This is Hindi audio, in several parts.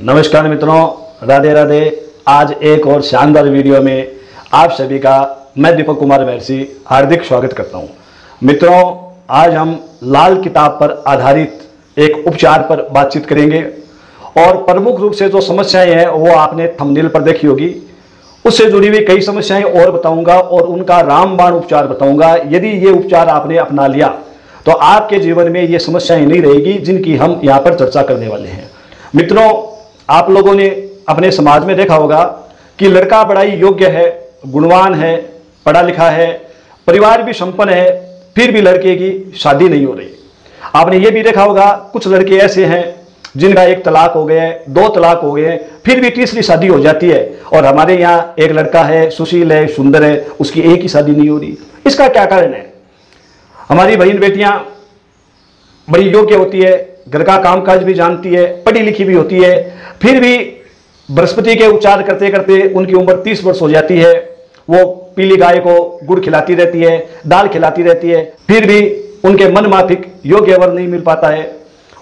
नमस्कार मित्रों, राधे राधे। आज एक और शानदार वीडियो में आप सभी का मैं दीपक कुमार महर्षि हार्दिक स्वागत करता हूं। मित्रों, आज हम लाल किताब पर आधारित एक उपचार पर बातचीत करेंगे और प्रमुख रूप से जो समस्याएं हैं वो आपने थंबनेल पर देखी होगी। उससे जुड़ी हुई कई समस्याएं और बताऊंगा और उनका रामबाण उपचार बताऊंगा। यदि ये उपचार आपने अपना लिया तो आपके जीवन में ये समस्याएं नहीं रहेगी जिनकी हम यहाँ पर चर्चा करने वाले हैं। मित्रों, आप लोगों ने अपने समाज में देखा होगा कि लड़का बड़ा ही योग्य है, गुणवान है, पढ़ा लिखा है, परिवार भी संपन्न है, फिर भी लड़के की शादी नहीं हो रही। आपने ये भी देखा होगा कुछ लड़के ऐसे हैं जिनका एक तलाक हो गया है, दो तलाक हो गए, फिर भी तीसरी शादी हो जाती है। और हमारे यहाँ एक लड़का है, सुशील है, सुंदर है, उसकी एक ही शादी नहीं हो रही। इसका क्या कारण है? हमारी बहन बेटियां बड़ी योग्य होती है, घर का कामकाज भी जानती है, पढ़ी लिखी भी होती है, फिर भी बृहस्पति के उपचार करते करते उनकी उम्र 30 वर्ष हो जाती है। वो पीली गाय को गुड़ खिलाती रहती है, दाल खिलाती रहती है, फिर भी उनके मन माफिक योग्य वर नहीं मिल पाता है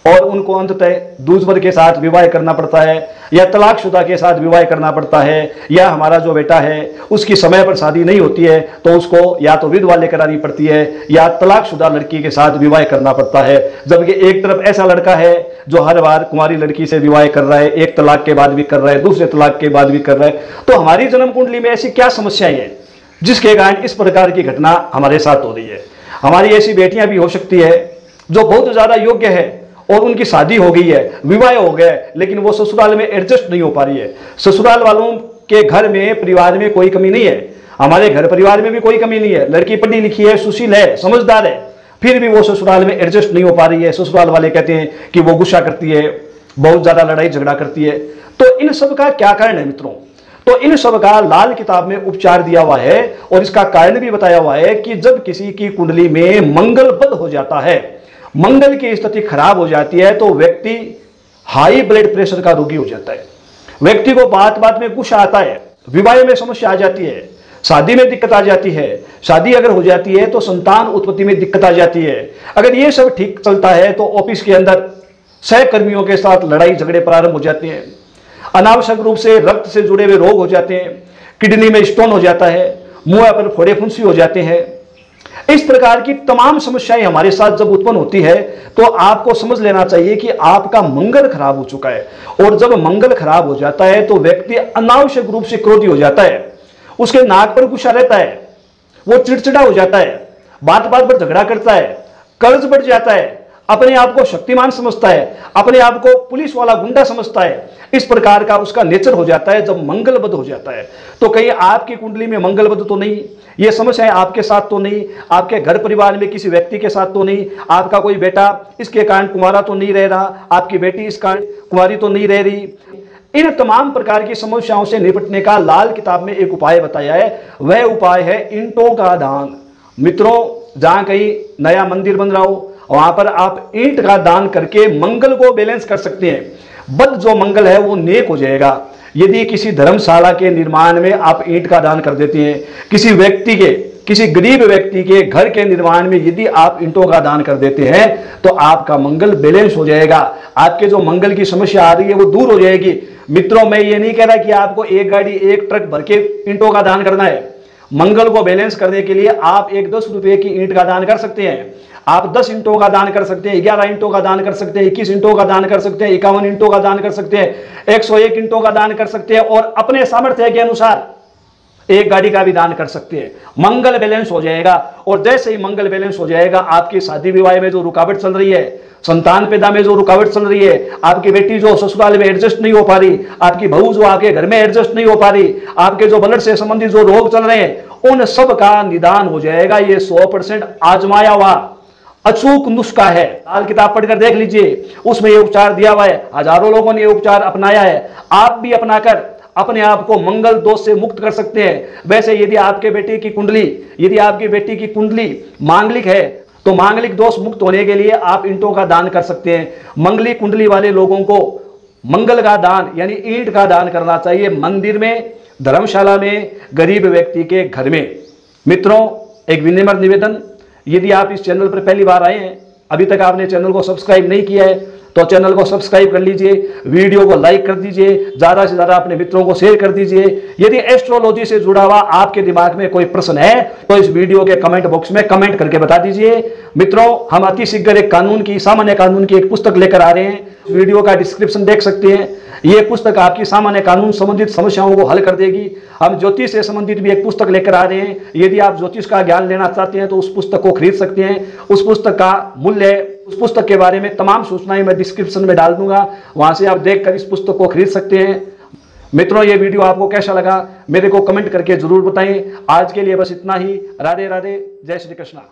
और उनको अंततः दूसरे के साथ विवाह करना पड़ता है या तलाकशुदा के साथ विवाह करना पड़ता है, या हमारा जो बेटा है उसकी समय पर शादी नहीं होती है तो उसको या तो विधवा लेकर आनी पड़ती है या तलाकशुदा लड़की के साथ विवाह करना पड़ता है। जबकि एक तरफ ऐसा लड़का है जो हर बार कुंवारी लड़की से विवाह कर रहा है, एक तलाक के बाद भी कर रहा है, दूसरे तलाक के बाद भी कर रहा है। तो हमारी जन्म कुंडली में ऐसी क्या समस्याएं हैं जिसके कारण इस प्रकार की घटना हमारे साथ हो रही है? हमारी ऐसी बेटियां भी हो सकती है जो बहुत ज्यादा योग्य है और उनकी शादी हो गई है, विवाह हो गया है, लेकिन वो ससुराल में एडजस्ट नहीं हो पा रही है। ससुराल वालों के घर में, परिवार में कोई कमी नहीं है, हमारे घर परिवार में भी कोई कमी नहीं है। लड़की पढ़ी लिखी है, सुशील है, समझदार है, फिर भी वो ससुराल में एडजस्ट नहीं हो पा रही है। ससुराल वाले कहते हैं कि वो गुस्सा करती है, बहुत ज्यादा लड़ाई झगड़ा करती है। तो इन सब का क्या कारण है मित्रों? तो इन सब का लाल किताब में उपचार दिया हुआ है और इसका कारण भी बताया हुआ है कि जब किसी की कुंडली में मंगल बद हो जाता है, मंगल की स्थिति खराब हो जाती है, तो व्यक्ति हाई ब्लड प्रेशर का रोगी हो जाता है। व्यक्ति को बात बात में गुस्सा आता है, विवाह में समस्या आ जाती है, शादी में दिक्कत आ जाती है, शादी अगर हो जाती है तो संतान उत्पत्ति में दिक्कत आ जाती है। अगर ये सब ठीक चलता है तो ऑफिस के अंदर सहकर्मियों के साथ लड़ाई झगड़े प्रारंभ हो जाते हैं, अनावश्यक रूप से रक्त से जुड़े हुए रोग हो जाते हैं, किडनी में स्टोन हो जाता है, मुंह पर फोड़े फुंसी हो जाते हैं। इस प्रकार की तमाम समस्याएं हमारे साथ जब उत्पन्न होती है तो आपको समझ लेना चाहिए कि आपका मंगल खराब हो चुका है। और जब मंगल खराब हो जाता है तो व्यक्ति अनावश्यक रूप से क्रोधी हो जाता है, उसके नाक पर गुस्सा रहता है, वो चिड़चिड़ा हो जाता है, बात बात पर झगड़ा करता है, कर्ज बढ़ जाता है, अपने आप को शक्तिमान समझता है, अपने आप को पुलिस वाला गुंडा समझता है। इस प्रकार का उसका नेचर हो जाता है जब मंगल बद हो जाता है। तो कहीं आपकी कुंडली में मंगल बद तो नहीं, ये समस्याएं आपके साथ तो नहीं, आपके घर परिवार में किसी व्यक्ति के साथ तो नहीं, आपका कोई बेटा इसके कारण कुंवारा तो नहीं रह रहा, आपकी बेटी इस कारण कुंवारी तो नहीं रह रही। इन तमाम प्रकार की समस्याओं से निपटने का लाल किताब में एक उपाय बताया है, वह उपाय है ईंटों का दान। मित्रों, जहां कहीं नया मंदिर बन रहा हो वहां पर आप ईंट का दान करके मंगल को बैलेंस कर सकते हैं। बद जो मंगल है वो नेक हो जाएगा। यदि किसी धर्मशाला के निर्माण में आप ईंट का दान कर देते हैं, किसी व्यक्ति के, किसी गरीब व्यक्ति के घर के निर्माण में यदि आप ईंटों का दान कर देते हैं तो आपका मंगल बैलेंस हो जाएगा। आपके जो मंगल की समस्या आ रही है वो दूर हो जाएगी। मित्रों, मैं ये नहीं कह रहा कि आपको एक गाड़ी, एक ट्रक भर के ईंटों का दान करना है। मंगल को बैलेंस करने के लिए आप एक 10 रुपए की ईंट का दान कर सकते हैं, आप 10 ईंटों का दान कर सकते हैं, 11 ईंटों का दान कर सकते हैं, 21 ईंटों का दान कर सकते हैं, 51 ईंटों का दान कर सकते हैं, 101 ईंटों का दान कर सकते हैं और अपने सामर्थ्य के अनुसार एक गाड़ी का भी दान कर सकते हैं। मंगल बैलेंस हो जाएगा। और जैसे ही मंगल बैलेंस हो जाएगा, आपकी शादी विवाह में जो रुकावट चल रही है, संतान पैदा में जो रुकावट चल रही है, आपकी बेटी जो ससुराल में एडजस्ट नहीं हो पा रही, आपकी बहू जो आपके घर में एडजस्ट नहीं हो पा रही, आपके जो ब्लड से संबंधित जो रोग चल रहे हैं, उन सब का निदान हो जाएगा। ये 100% आजमाया हुआ अचूक नुस्खा है। लाल किताब पढ़कर देख लीजिए, उसमें ये उपचार दिया हुआ है। हजारों लोगों ने ये उपचार अपनाया है। आप भी अपनाकर अपने आप को मंगल दोष से मुक्त कर सकते हैं। वैसे यदि आपके बेटे की कुंडली, यदि आपकी बेटी की कुंडली मांगलिक है तो मांगलिक दोष मुक्त होने के लिए आप ईंटों का दान कर सकते हैं। मंगली कुंडली वाले लोगों को मंगल का दान यानी ईंट का दान करना चाहिए, मंदिर में, धर्मशाला में, गरीब व्यक्ति के घर में। मित्रों, एक विनम्र निवेदन, यदि आप इस चैनल पर पहली बार आए हैं, अभी तक आपने चैनल को सब्सक्राइब नहीं किया है तो चैनल को सब्सक्राइब कर लीजिए, वीडियो को लाइक कर दीजिए, ज़्यादा से ज़्यादा अपने मित्रों को शेयर कर दीजिए। यदि एस्ट्रोलॉजी से जुड़ा हुआ आपके दिमाग में कोई प्रश्न है तो इस वीडियो के कमेंट बॉक्स में कमेंट करके बता दीजिए। मित्रों, हम अति शीघ्र एक सामान्य कानून की एक पुस्तक लेकर आ रहे हैं। वीडियो का डिस्क्रिप्शन देख सकते हैं। ये पुस्तक आपकी सामान्य कानून संबंधित समस्याओं को हल कर देगी। हम ज्योतिष से संबंधित भी एक पुस्तक लेकर आ रहे हैं। यदि आप ज्योतिष का ज्ञान लेना चाहते हैं तो उस पुस्तक को खरीद सकते हैं। उस पुस्तक का मूल्य, उस पुस्तक के बारे में तमाम सूचनाएं मैं डिस्क्रिप्शन में डाल दूंगा, वहां से आप देखकर इस पुस्तक को खरीद सकते हैं। मित्रों, ये वीडियो आपको कैसा लगा मेरे को कमेंट करके जरूर बताएं। आज के लिए बस इतना ही। राधे राधे, जय श्री कृष्णा।